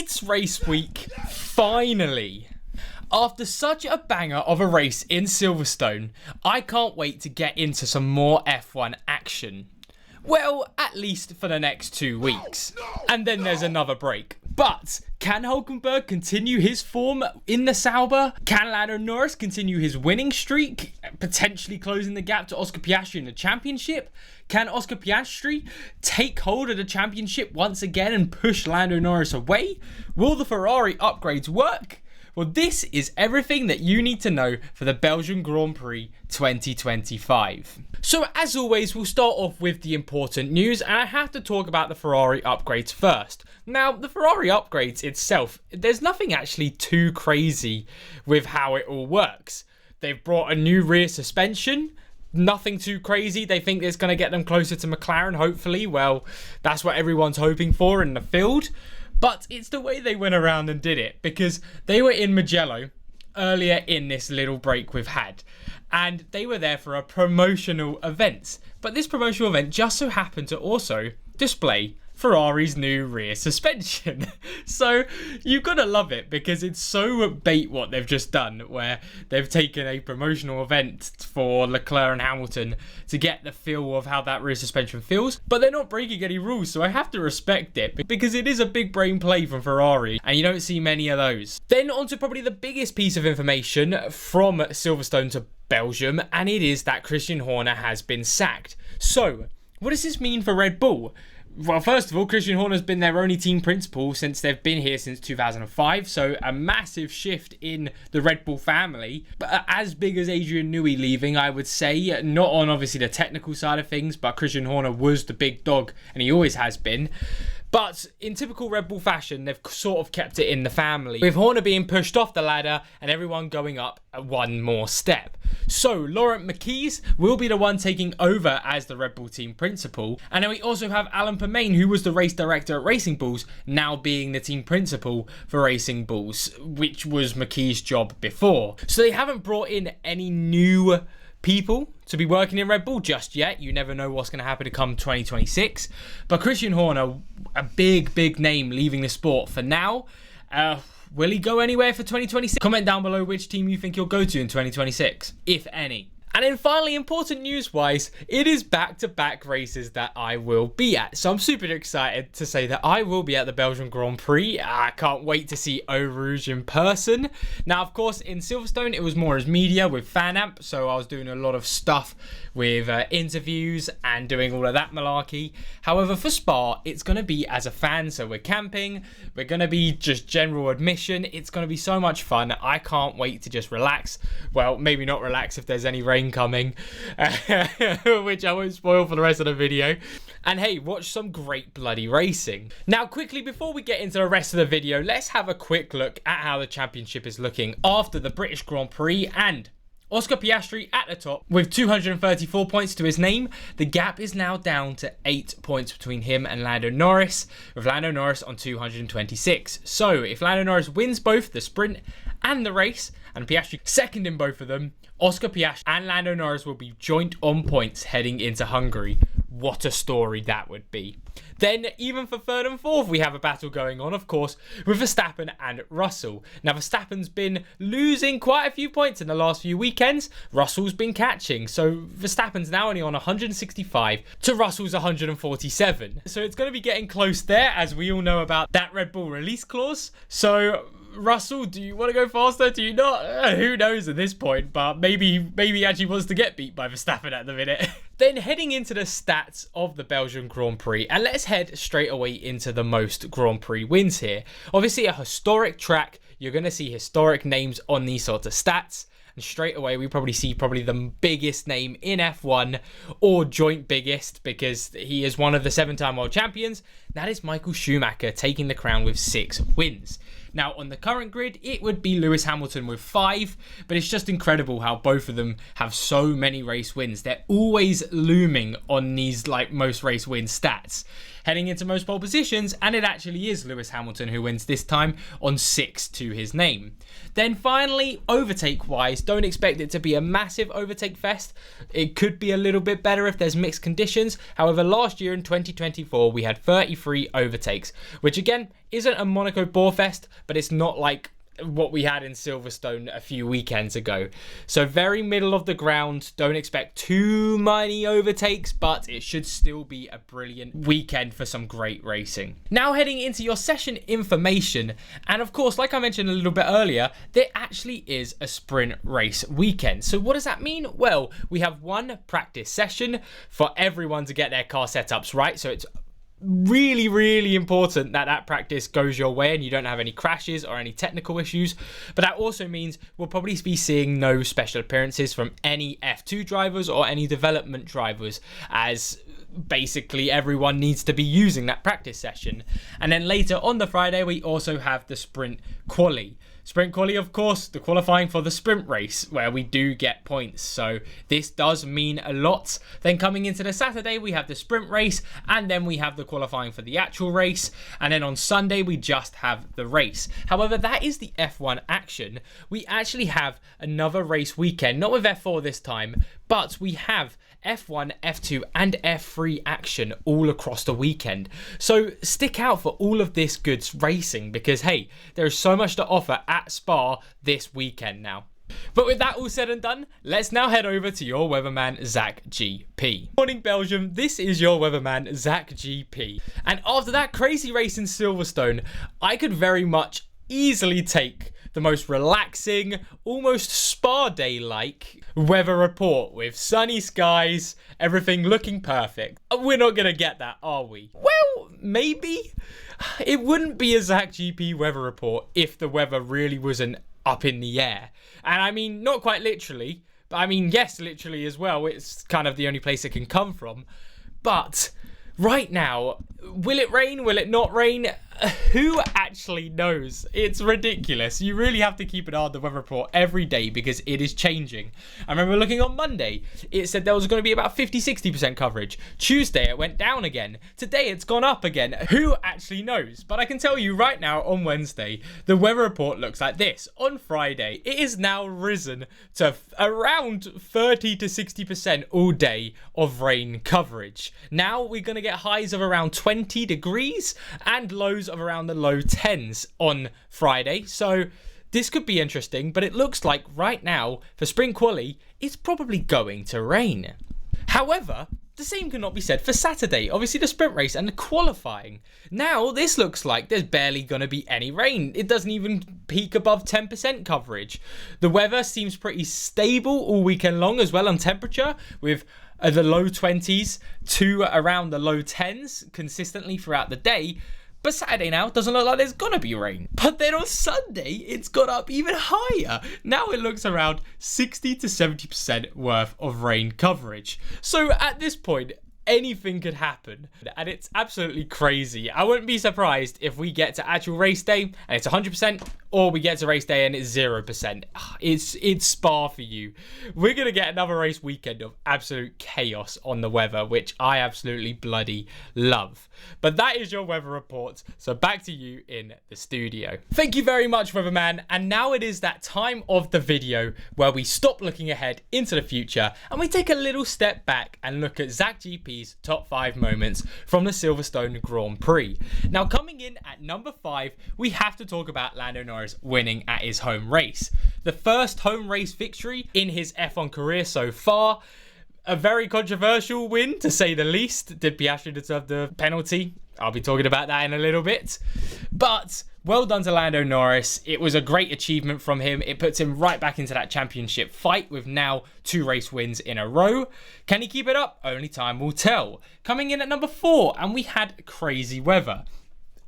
It's race week, finally. After such a banger of a race in Silverstone, I can't wait to get into some more F1 action. Well, at least for the next 2 weeks. And then there's another break. But can Hulkenberg continue his form in the Sauber? Can Lando Norris continue his winning streak, potentially closing the gap to Oscar Piastri in the championship? Can Oscar Piastri take hold of the championship once again and push Lando Norris away? Will the Ferrari upgrades work? Well, this is everything that you need to know for the Belgian Grand Prix 2025. So as always, we'll start off with the important news, and I have to talk about the Ferrari upgrades first. Now, the Ferrari upgrades itself, there's nothing actually too crazy with how it all works. They've brought a new rear suspension. Nothing too crazy. They think it's going to get them closer to McLaren, hopefully. Well, that's what everyone's hoping for in the field. But it's the way they went around and did it, because they were in Mugello earlier in this little break we've had, and they were there for a promotional event. But this promotional event just so happened to also display Ferrari's new rear suspension. So you've got to love it, because it's so bait what they've just done, where they've taken a promotional event for Leclerc and Hamilton to get the feel of how that rear suspension feels, but they're not breaking any rules, so I have to respect it, because it is a big brain play from Ferrari, and you don't see many of those. Then on to probably the biggest piece of information from Silverstone to Belgium, and it is that Christian Horner has been sacked. So what does this mean for Red Bull? Well, first of all, Christian Horner's been their only team principal since they've been here since 2005, so a massive shift in the Red Bull family. But as big as Adrian Newey leaving, I would say, not on obviously the technical side of things, but Christian Horner was the big dog, and he always has been. But in typical Red Bull fashion, they've sort of kept it in the family, with Horner being pushed off the ladder and everyone going up one more step. So Laurent Mekies will be the one taking over as the Red Bull team principal. And then we also have Alan Permain, who was the race director at Racing Bulls, now being the team principal for Racing Bulls, which was Mekies' job before. So they haven't brought in any new people to be working in Red Bull just yet. You never know what's going to happen to come 2026. But Christian Horner, a big name leaving the sport for now. Will he go anywhere for 2026? Comment down below which team you think he'll go to in 2026, if any. And then finally, important news-wise, it is back-to-back races that I will be at. So I'm super excited to say that I will be at the Belgian Grand Prix. I can't wait to see Eau Rouge in person. Now, of course, in Silverstone, it was more as media with FanAmp. So I was doing a lot of stuff with interviews and doing all of that malarkey. However, for Spa, it's going to be as a fan. So we're camping. We're going to be just general admission. It's going to be so much fun. I can't wait to just relax. Well, maybe not relax if there's any rain coming, which I won't spoil for the rest of the video. And hey, watch some great bloody racing. Now quickly, before we get into the rest of the video, let's have a quick look at how the championship is looking after the British Grand Prix. And Oscar Piastri at the top with 234 points to his name. The gap is now down to 8 points between him and Lando Norris, with Lando Norris on 226. So if Lando Norris wins both the sprint and the race, and Piastri second in both of them, Oscar Piastri and Lando Norris will be joint on points heading into Hungary. What a story that would be. Then, even for third and fourth, we have a battle going on, of course, with Verstappen and Russell. Now, Verstappen's been losing quite a few points in the last few weekends. Russell's been catching. So, Verstappen's now only on 165 to Russell's 147. So, it's going to be getting close there, as we all know about that Red Bull release clause. So, Russell, do you want to go faster? Do you not? Who knows at this point, but maybe he actually wants to get beat by Verstappen at the minute. Then heading into the stats of the Belgian Grand Prix, and let's head straight away into the most Grand Prix wins here. Obviously a historic track, you're going to see historic names on these sorts of stats. And straight away, we probably see the biggest name in F1, or joint biggest, because he is one of the 7-time world champions. That is Michael Schumacher, taking the crown with 6 wins. Now, on the current grid, it would be Lewis Hamilton with 5, but it's just incredible how both of them have so many race wins. They're always looming on these most race win stats. Heading into most pole positions, and it actually is Lewis Hamilton who wins this time on 6 to his name. Then finally, overtake-wise, Don't expect it to be a massive overtake fest. It could be a little bit better if there's mixed conditions. However, last year in 2024, we had 33 overtakes, which again isn't a Monaco bore fest, but it's not like what we had in Silverstone a few weekends ago. So very middle of the ground. Don't expect too many overtakes, but it should still be a brilliant weekend for some great racing. Now heading into your session information, and of course, like I mentioned a little bit earlier, there actually is a sprint race weekend. So what does that mean? Well, we have one practice session for everyone to get their car setups right. So it's really important that that practice goes your way and you don't have any crashes or any technical issues. But that also means we'll probably be seeing no special appearances from any F2 drivers or any development drivers, as basically everyone needs to be using that practice session. And then later on the Friday, we also have the sprint quali. Sprint quali, of course, the qualifying for the sprint race, where we do get points. So this does mean a lot. Then coming into the Saturday, we have the sprint race, and then we have the qualifying for the actual race. And then on Sunday, we just have the race. However, that is the F1 action. We actually have another race weekend, not with F4 this time, but we have F1, F2 and F3 action all across the weekend. So stick out for all of this good racing, because hey, there is so much to offer at Spa this weekend now. But with that all said and done, let's now head over to your weatherman, Zach GP. Morning Belgium, this is your weatherman, Zach GP. And after that crazy race in Silverstone, I could very much easily take the most relaxing, almost spa day-like weather report with sunny skies, everything looking perfect. We're not going to get that, are we? Well, maybe. It wouldn't be a Zach GP weather report if the weather really wasn't up in the air. And I mean, not quite literally, but I mean, yes, literally as well. It's kind of the only place it can come from. But right now, will it rain? Will it not rain? Who actually knows? It's ridiculous. You really have to keep an eye on the weather report every day because it is changing. I remember looking on Monday, it said there was going to be about 50-60% coverage. Tuesday, it went down again. Today, it's gone up again. Who actually knows? But I can tell you right now on Wednesday, the weather report looks like this. On Friday, it is now risen to around 30-60% all day of rain coverage. Now we're going to get highs of around 20 degrees and lows of around the low 10s on Friday. So this could be interesting, but it looks like right now for sprint quali, it's probably going to rain. However, the same cannot be said for Saturday. Obviously the sprint race and the qualifying. Now this looks like there's barely going to be any rain. It doesn't even peak above 10% coverage. The weather seems pretty stable all weekend long as well on temperature, with the low 20s to around the low 10s consistently throughout the day. But Saturday now doesn't look like there's gonna be rain. But then on Sunday, it's got up even higher. Now it looks around 60-70% worth of rain coverage. So at this point, anything could happen, and it's absolutely crazy. I wouldn't be surprised if we get to actual race day and it's 100%, or we get to race day and it's 0%. It's Spa for you. We're gonna get another race weekend of absolute chaos on the weather, which I absolutely bloody love. But that is your weather report, so back to you in the studio. Thank you very much, weatherman, and now it is that time of the video where we stop looking ahead into the future and we take a little step back and look at Zach GP's top 5 moments from the Silverstone Grand Prix. Now coming in at number 5, we have to talk about Lando Norris winning at his home race. The first home race victory in his F1 career so far. A very controversial win, to say the least. Did Piastri deserve the penalty? I'll be talking about that in a little bit. But well done to Lando Norris. It was a great achievement from him. It puts him right back into that championship fight with now 2 race wins in a row. Can he keep it up? Only time will tell. Coming in at number 4, and we had crazy weather.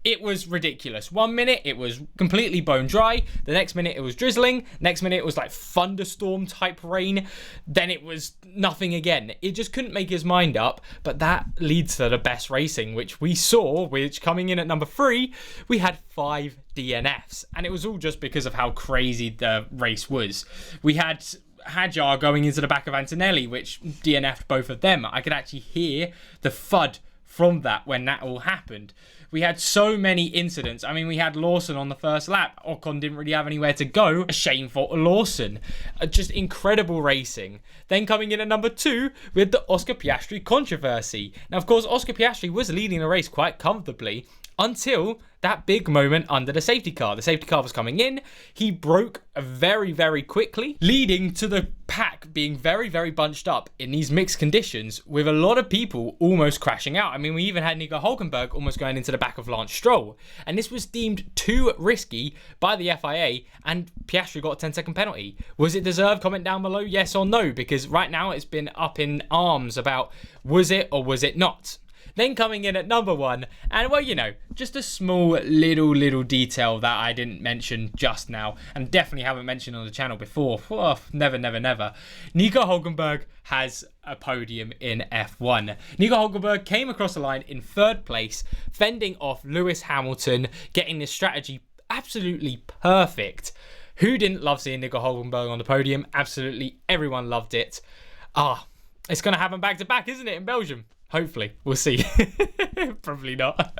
It was ridiculous. 1 minute it was completely bone dry. The next minute it was drizzling. Next minute it was like thunderstorm type rain. Then it was nothing again. It just couldn't make his mind up. But that leads to the best racing, which we saw, which coming in at number 3, we had 5 DNFs. And it was all just because of how crazy the race was. We had Hadjar going into the back of Antonelli, which DNF'd both of them. I could actually hear the thud from that when that all happened. We had so many incidents. I mean, we had Lawson on the first lap. Ocon didn't really have anywhere to go. A shame for Lawson. Just incredible racing. Then coming in at number 2 with the Oscar Piastri controversy. Now, of course, Oscar Piastri was leading the race quite comfortably until that big moment under the safety car. The safety car was coming in. He broke very, very quickly, leading to the pack being very, very bunched up in these mixed conditions with a lot of people almost crashing out. I mean, we even had Nico Hulkenberg almost going into the back of Lance Stroll. And this was deemed too risky by the FIA, and Piastri got a 10-second penalty. Was it deserved? Comment down below, yes or no, because right now it's been up in arms about was it or was it not. Then coming in at number 1, and well, you know, just a small little detail that I didn't mention just now, and definitely haven't mentioned on the channel before. Oh, never. Nico Hulkenberg has a podium in F1. Nico Hulkenberg came across the line in 3rd place, fending off Lewis Hamilton, getting this strategy absolutely perfect. Who didn't love seeing Nico Hulkenberg on the podium? Absolutely everyone loved it. It's going to happen back to back, isn't it, in Belgium? Hopefully. We'll see. Probably not.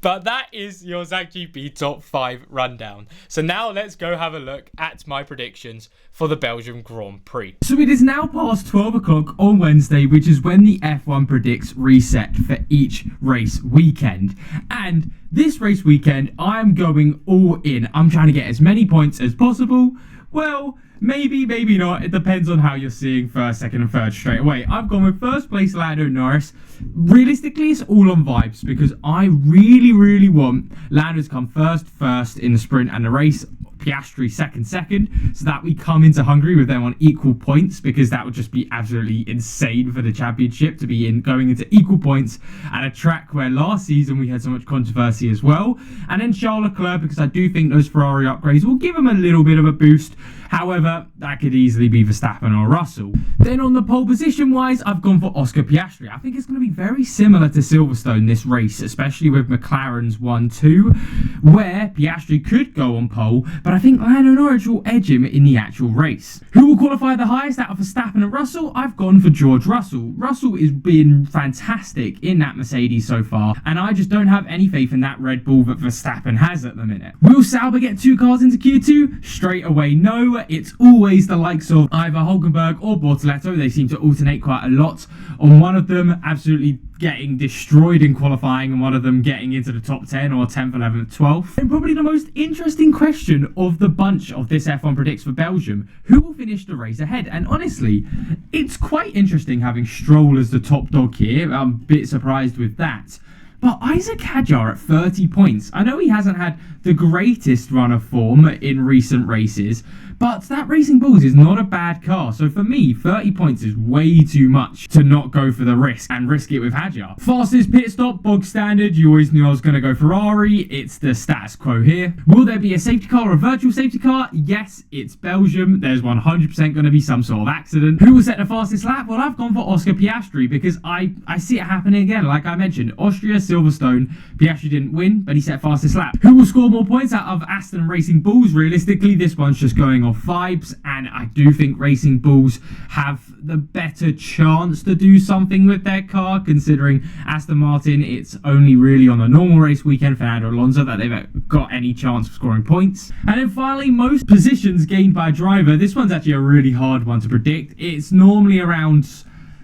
But that is your Zach GP top 5 rundown. So now let's go have a look at my predictions for the Belgium Grand Prix. So it is now past 12 o'clock on Wednesday, which is when the F1 predicts reset for each race weekend. And this race weekend, I'm going all in. I'm trying to get as many points as possible. Well, maybe not. It depends on how you're seeing 1st, 2nd and 3rd straight away. I've gone with 1st place Lando Norris. Realistically, it's all on vibes because I really want Lando to come first in the sprint and the race. Piastri second, so that we come into Hungary with them on equal points, because that would just be absolutely insane for the championship to be going into equal points at a track where last season we had so much controversy as well. And then Charles Leclerc, because I do think those Ferrari upgrades will give him a little bit of a boost. However, that could easily be Verstappen or Russell. Then on the pole position wise, I've gone for Oscar Piastri. I think it's going to be very similar to Silverstone this race, especially with McLaren's 1-2, where Piastri could go on pole, but I think Lando Norris will edge him in the actual race. Who will qualify the highest out of Verstappen and Russell? I've gone for George Russell. Russell has been fantastic in that Mercedes so far, and I just don't have any faith in that Red Bull that Verstappen has at the minute. Will Sauber get 2 cars into Q2? Straight away, no. It's always the likes of either Hulkenberg or Bortoleto. They seem to alternate quite a lot on one of them absolutely getting destroyed in qualifying and one of them getting into the top 10 or 10th, 11th, 12th. And probably the most interesting question of the bunch of this F1 predicts for Belgium: who will finish the race ahead? And honestly, it's quite interesting having Stroll as the top dog here. I'm a bit surprised with that. But Isaac Hadjar at 30 points. I know he hasn't had the greatest run of form in recent races, but that Racing Bulls is not a bad car. So for me, 30 points is way too much to not go for the risk and risk it with Hadjar. Fastest pit stop, bog standard. You always knew I was going to go Ferrari. It's the status quo here. Will there be a safety car or a virtual safety car? Yes, it's Belgium. There's 100% going to be some sort of accident. Who will set the fastest lap? Well, I've gone for Oscar Piastri because I see it happening again. Like I mentioned, Austria, Silverstone, Piastri didn't win, but he set fastest lap. Who will score more points out of Aston and Racing Bulls? Realistically, this one's just going off vibes, and I do think Racing Bulls have the better chance to do something with their car, considering Aston Martin, it's only really on the normal race weekend, Fernando Alonso, that they've got any chance of scoring points. And then finally, most positions gained by a driver. This one's actually a really hard one to predict. It's normally around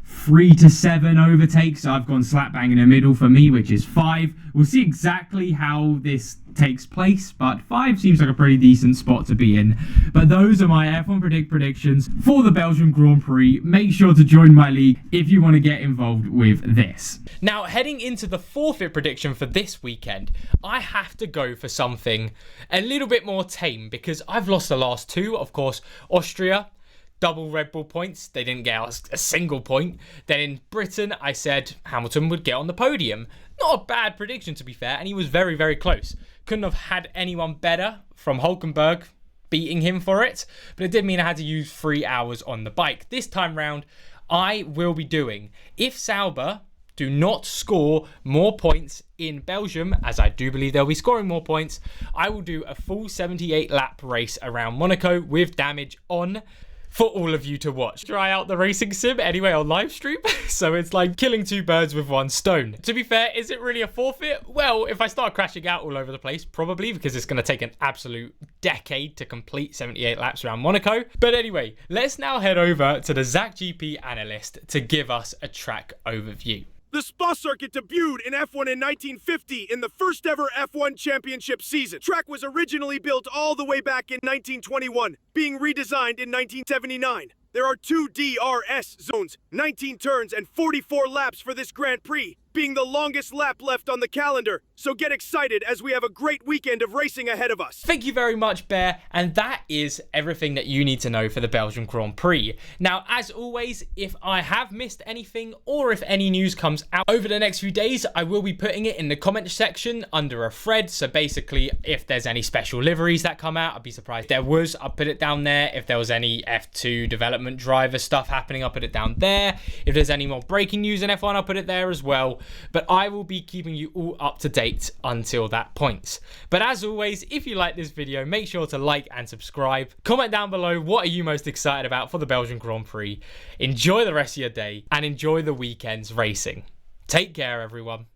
3 to 7 overtakes. So I've gone slap bang in the middle for me, which is 5. We'll see exactly how this takes place, but 5 seems like a pretty decent spot to be in. But those are my F1 predictions for the Belgian Grand Prix. Make sure to join my league if you want to get involved with this. Now, heading into the forfeit prediction for this weekend, I have to go for something a little bit more tame because I've lost the last 2. Of course, Austria, double Red Bull points. They didn't get a single point. Then in Britain, I said Hamilton would get on the podium. Not a bad prediction, to be fair, and he was very, very close. Couldn't have had anyone better from Hulkenberg beating him for it, but it did mean I had to use 3 hours on the bike. This time round, I will be doing, if Sauber do not score more points in Belgium, as I do believe they'll be scoring more points, I will do a full 78 lap race around Monaco with damage on. for all of you to watch. Try out the racing sim anyway on live stream. So it's like killing two birds with one stone. To be fair, is it really a forfeit? Well, if I start crashing out all over the place, probably, because it's going to take an absolute decade to complete 78 laps around Monaco. But anyway, let's now head over to the Zach GP analyst to give us a track overview. The Spa circuit debuted in F1 in 1950 in the first ever F1 championship season. Track was originally built all the way back in 1921, being redesigned in 1979. There are 2 DRS zones, 19 turns and 44 laps for this Grand Prix, being the longest lap left on the calendar. So get excited as we have a great weekend of racing ahead of us. Thank you very much, Bear. And that is everything that you need to know for the Belgian Grand Prix. Now, as always, if I have missed anything or if any news comes out over the next few days, I will be putting it in the comment section under a thread. So basically, if there's any special liveries that come out, I'd be surprised if there was. I'll put it down there. If there was any F2 development driver stuff happening, I'll put it down there. If there's any more breaking news in F1, I'll put it there as well. But I will be keeping you all up to date until that point. But as always, if you like this video, make sure to like and subscribe. Comment down below, what are you most excited about for the Belgian Grand Prix? Enjoy the rest of your day and enjoy the weekend's racing. Take care, everyone.